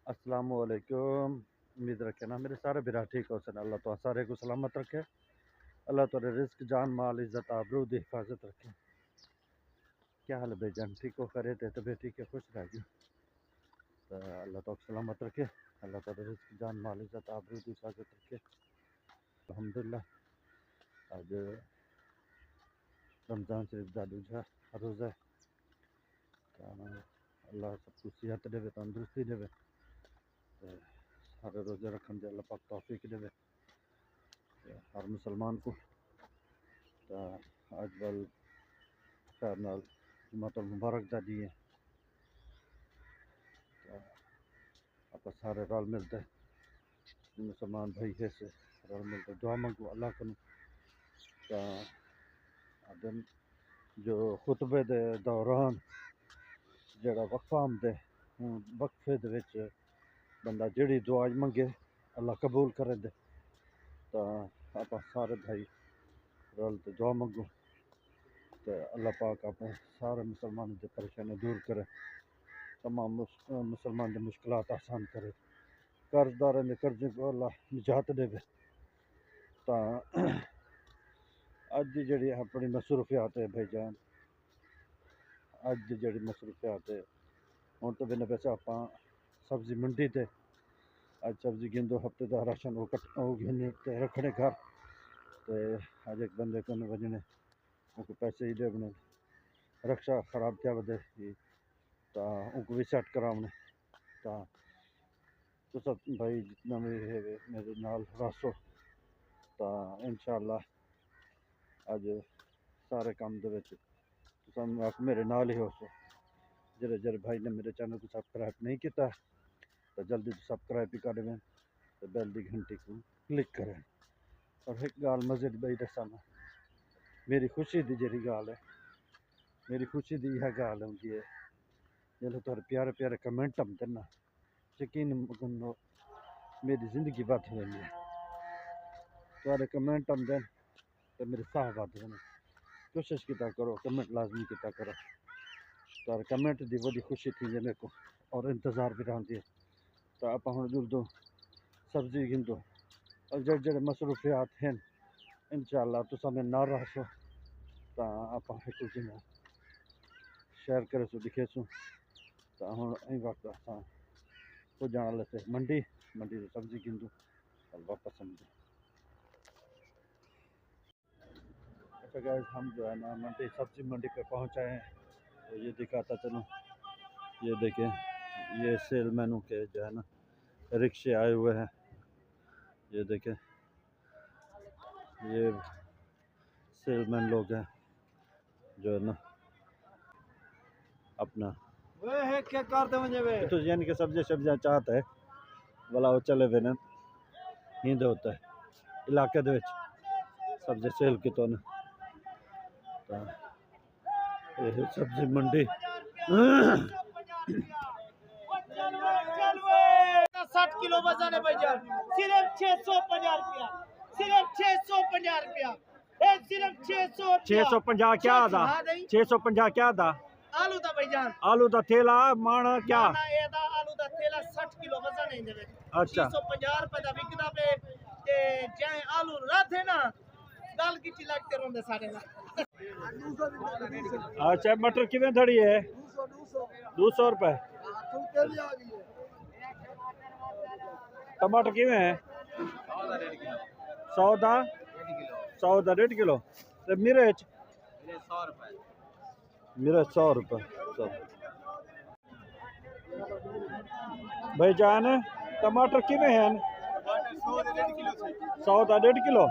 अस्सलाम वालेकुम। उम्मीद रखे ना मेरे सारे बिरा ठीक हो सन। अल्लाह तो सारे को सलामत रखे। अल्लाह तेरे रिस्क जान माल इज़्ज़त आबरू दी हिफाजत रखे। क्या हाल है भाईजान, ठीक हो? करे थे तबीयत ठीक है? खुश रह गए तो अल्लाह तो सलामत रखे। अल्लाह तेरे रिस्क जान माल इज़्ज़त आबरू दी हिफाजत रखे। अल्हम्दुलिल्लाह आज रमज़ान शरीफ का दूजा रोज़ा है। अल्लाह सबको सेहत देवे, तंदुरुस्ती देवे, सारे रोज़े रखने दे अल्लाह पाक तौफीक देवे हर मुसलमान को। अज बल खैर नाल जुम्मतुल मुबारक दा दी है। आप सारे रल मिलते मुसलमान भाई है से रल मिलते दुआ मंगो अल्लाह को। दिन जो खुतबे दे दौरान जड़ा वक्फा आमदे वक्फे दे विच बंदा जड़ी दुआ मंगे अल्लाह कबूल करे दे। तो आप सारे भाई रल ते दुआ मंगो तो अल्लाह पाक अपने सारे मुसलमान की परेशानी दूर करे, तमाम मुसलमान की मुश्किलात आसान करे, कर्जदारों के कर्जे को अल्लाह निजात देवे। तो अज की जी अपनी मसरूफियात है भाईजान, अज की जी मसरूफियात है हूँ तो बिना पैसे आप सब्जी मंडी ते अज सब्जी गिंदो हफ्ते का राशन वो गिने रखने घर तो अज एक बंदे को वजने उनको पैसे ही देने रक्षा खराब क्या बदे तो उनको भी सेट कराने। तो सब भाई जितना भी है मेरे नाल रसो तो इंशाअल्लाह अज सारे काम मेरे नाल ही हो सो। जेरे भाई ने मेरे चैनल को सब्सक्राइब नहीं किया तो जल्दी से सब्सक्राइब भी कर दें तो बेल की घंटी को क्लिक करें। और एक गाल मज़े भाई दसा मैं मेरी खुशी की जी गाल है, मेरी खुशी की यह गाल होंगी है जो थोड़े प्यारे प्यारे कमेंट आते ना, यकीन मनो मेरी जिंदगी बद हो जाती है। थोड़े कमेंट आते तो मेरे साह बद हो। कोशिश किया करो कमेंट लाजमी किया करो। तो कमेंट की बड़ी खुशी थी मेरे को और इंतज़ार भी रही है। तो आप हम जुलदो सब्जी गिनदो और जड़े जड़े मसरूफियात हैं इंशाअल्लाह तो समय ना रहो तो आप एक दूजे में शेयर करे सो दिखे सो। तो हम वक्त हो जाने वाले थे मंडी मंडी से सब्जी गिनदो और वापस समझो। अच्छा गाइस, हम जो है ना मंडी सब्जी मंडी पे पहुंचे हैं। तो ये दिखाता चलो, ये देखें ये सेलमैनों के जो है ना रिक्शे आए हुए हैं। ये देखें ये सेलमैन लोग हैं जो है ना अपना क्या करते तो यानी कि सब्जियां चाहते है वाला वो चले हुए नींद होता है इलाके दे सब्जी सेल की तो ना ये सब्जी मंडी 60 किलो वजन है भाईजान, सिर्फ 650 रुपया, सिर्फ 650 रुपया, सिर्फ 650 क्या था? 650 क्या था? आलू दा भाईजान, आलू का थैला माना क्या? एदा आलू दा थैला 60 किलो वजन है इंदे विच। अच्छा 650 रुपए दा विकदा पे ते जाए आलू राथे ना गल किची लगते रोंदे सारे ना। अच्छा मटर किवें थड़ी है? 200 रुपए। टमाटर किवें है? 100 दा 1.5 किलो। ते मिर्च 100 रुपए। मिर्च 100 रुपए। भाईजान टमाटर किवें हैं? 100 दा 1.5 किलो।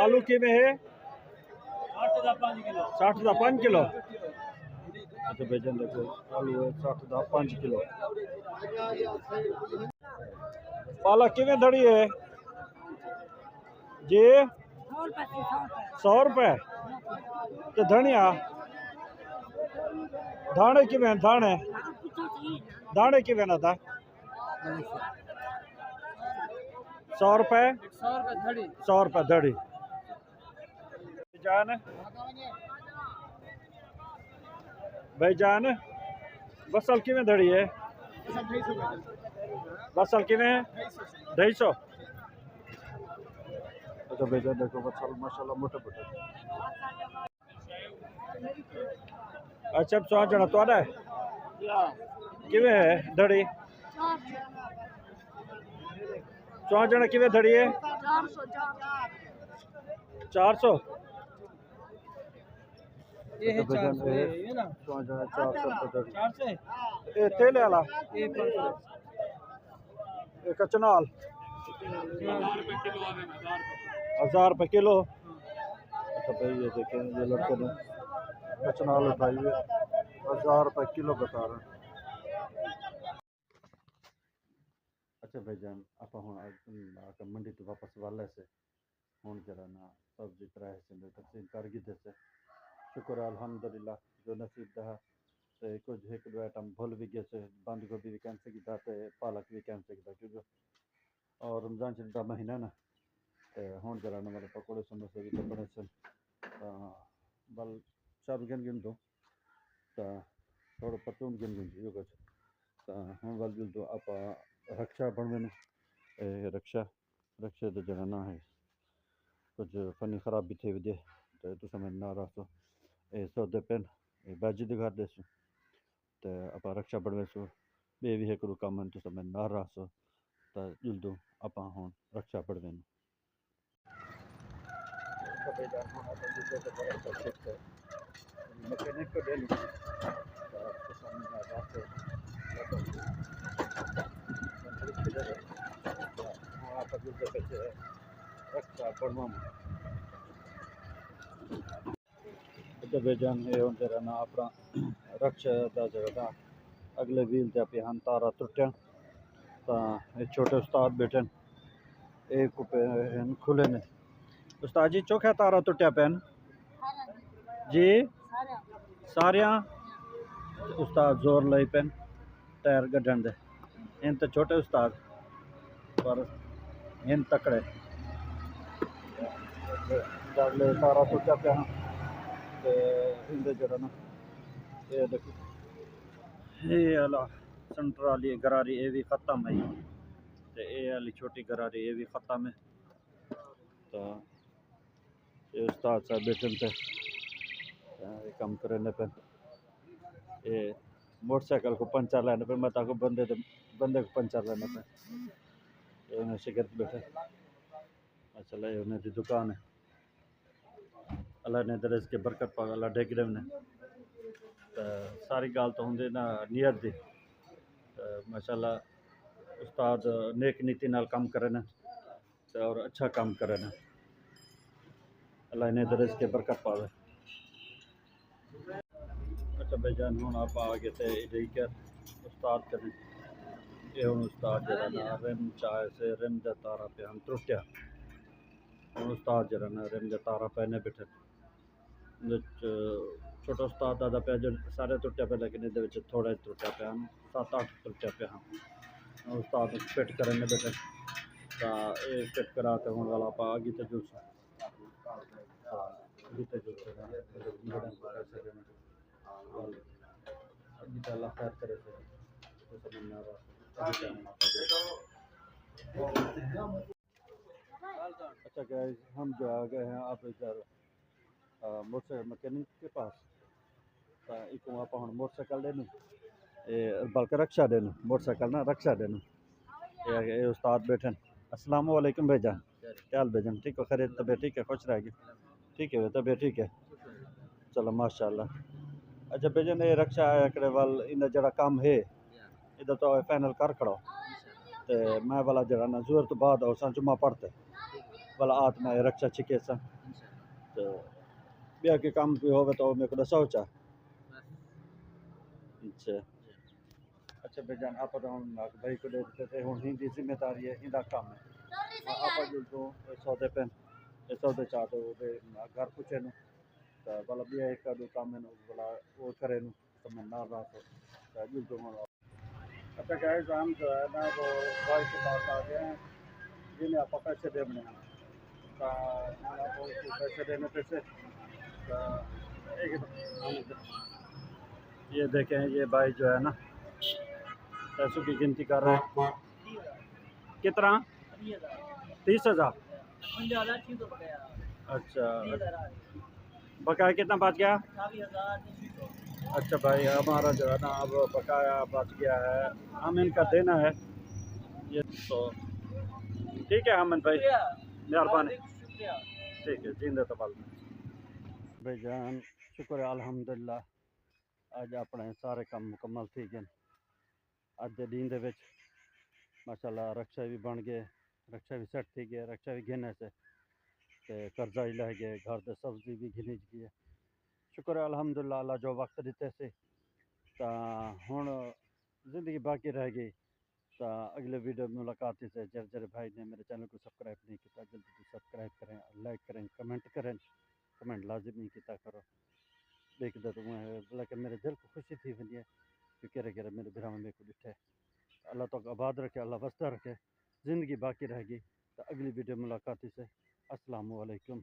आलू किवें है? 60 दा 5 किलो। 60 दा 5 किलो। अच्छा भाईजान देखो आलू है 60 दा 5 किलो। पालक किवें धड़ी है जी? 100 रुपए। तो धनिया दाने किवें? दाने दाने किवें ना था? 100 रुपए। 100 रुपए धड़ी। जान भाईजान बसल किवें धड़ी है बसल किवें 250 अच्छा भाईजान देखो बसल माशाल्लाह मोटे मोटे अच्छा सौ जड़ा तुहाडा है किवें है धड़ी 100 जड़ा किवें धड़ी है 400 ये है 400 ये ना 100 जड़ा 400 रुपए धड़ी 400 ए तेले वाला ये 500 ए कचनाल 1000 रुपए किलो अच्छा भाई ये देखें ये लड़के ने कचनाल उठाई हुई 1000 रुपए किलो बता रहे हैं अच्छा भाईजान आप आकर मंडी तो वापस वाले से हूँ जरा ना सब्जी तरह से तकसीम कर गई से शुक्र है अल्हम्दुलिल्लाह जो नसीब दहा ते कुछ एक दो आइटम भूल भी गए से बंद गोभी भी कैंसिल किया ते पालक भी कैंसिल किया क्योंकि और रमजान शरीफ का महीना ना ते हूँ जरा ना मेरे पकौड़े समोसे भी तो बने सन बल सब गिन दो थोड़ा पतून गिन यो कुछ हूँ बल गिन दो आप रक्षा बनवे रक्षा रक्षा तो जरा ना है कुछ फनी खराबी थी वजह तो तुम ना रखो ये सौदे पेन ये बाजी दिखा देसु तो आप रक्षा बनवेसु बे भी एक काम तो समय ना रखो तो जल्दू आप हूँ रक्षा बनवेनु मैकेनिक को डेली रक्षा बनवा अच्छा बेजान ये होंगे रहना अपना रक्षा दा जगह अगले व्हील ते पे हम तारा टुटिया ये छोटे उस्ताद बैठे एक खुले ने उस्ताद जी चौखा तारा टुटिया पेन जी सारिया उस्ताद जोर लाई पेन टायर गड्ढन दे इन तो छोटे उस्ताद पर इन तकड़े अगले तारा टुटिया पे ते इंदे जरा ना ये देखो ये वाला सेंटर वाली गरारी ये भी ख़त्म है ते ये वाली छोटी गरारी ये भी ख़त्म है तो ये उस्ताद साहब बैठे थे ये काम करने पे ये मोटरसाइकिल को पंचर लाने पे मैं ताको बंदे को पंचर लाने पे ये उन्हें शिकत बैठे माशाल्लाह ये उन्हें दी दुकान है अल्लाह ने दरज के बरकत पा अल्लाह ढेक ने तो सारी गाल तो होंगे ना नियत दी माशाल्लाह उस्ताद नेक नीति नाल काम करे ना तो और अच्छा काम करे ना अल्लाह ने दरज के बरकत पावे अच्छा भाईजान हूँ आप आ गए थे इधर उस्ताद करें ये हूँ उस्ताद जरा ना रिम चाय से रिम जा तारा पे हम त्रुटिया हूँ उस्ताद जरा ना रिम जा तारा पहने बैठे छोटा उस्ताद दादा पे जो सारे त्रुटिया पे लेकिन ये थोड़ा त्रुटिया पे हम 7-8 त्रुटिया पे हम उस्ताद फिट करने बैठे तो ये फिट करा के हूँ वाला आप आगे तो जूस अल्लाह खैर करे अच्छा गाइस हम जो आ गए हैं आप इधर मोटरसाइकिल मैकेनिक के पास एक आप हम मोटरसाइकिल देनु बल्कि रक्षा देनु मोटरसाइकिल ना रक्षा देनु ये उस्ताद बैठे अस्सलाम वालेकुम भाईजान क्या हाल भाईजान ठीक हो खैरियत तबीयत ठीक है खुश रहेगी ठीक है तबीयत ठीक है चलो माशाल्लाह अच्छा भाईजान ये रक्षा एकड़े वाल इन जरा काम है इधर तो फाइनल कर खड़ो ते मैं वाला जरा ना जोर तो बाद और जुम्मा पढ़ते वाला आत में रक्षा छिके सा तो ब्याह के काम भी होवे तो मेरे को दसो चा अच्छा अच्छा भाईजान आप तो हम भाई को दे देते थे हुन हिंदी जिम्मेदारी है हिंदा काम है आप जो तो सौदे पेन सौदे चाहते हो घर पूछे नु तो वाला भी एक दो काम है वाला वो करे नु तो मैं ना रहा तो जो तो अच्छा गाइस हम जो है ना वो भाई के पास आ गए हैं जिन्हें आप पैसे देने हैं तो पैसे देने पैसे तो एक ये देखें, ये भाई जो है ना पैसों की गिनती कर रहे हैं। कितना? 30,000। अच्छा, बकाया कितना बच गया? अच्छा भाई, हमारा जो है ना अब बकाया बच गया है, हम इनका देना है ये तो। ठीक है अमन भाई, मेहरबानी। ठीक है, जिंदा तबाल भाईजान, शुक्र है अल्हम्दुलिल्लाह, ਅੱਜ ਆਪਣੇ ਸਾਰੇ ਕੰਮ ਮੁਕੰਮਲ ਠੀਕ ਹਨ। ਅੱਜ ਦੇ ਦਿਨ ਦੇ ਵਿੱਚ ਮਾਸ਼ਾਅੱਲਾ ਰਕਸ਼ਾ ਵੀ ਬਣ ਗਏ, ਰਕਸ਼ਾ ਵੀ ਸੈੱਟ थी गया, रक्षा भी गिने से ते कर्जा ही लै गए, घर दे सब्जी भी घिनी गई है। शुक्र है अल्हम्दुलिल्लाह, अल्लाह जो वक्त दिते से तो हुण ज़िंदगी बाकी रह गई। तो अगले वीडियो में मुलाकात से जर भाई ने मेरे चैनल को सब्सक्राइब नहीं किया, जल्दी से सब्सक्राइब करें, लाइक करें, कमेंट करें। कमेंट लाजमी किया करो, देखते तो मैं लेकिन मेरे दिल को खुशी थी वही है कि केरे केरे मेरे बिरा में मेरे को दिखे। अल्लाह तो आबाद रखे, अल्लाह वस्ता रखे, ज़िंदगी बाकी रहेगी। तो अगली वीडियो मुलाकात से अस्सलामु अलैकुम।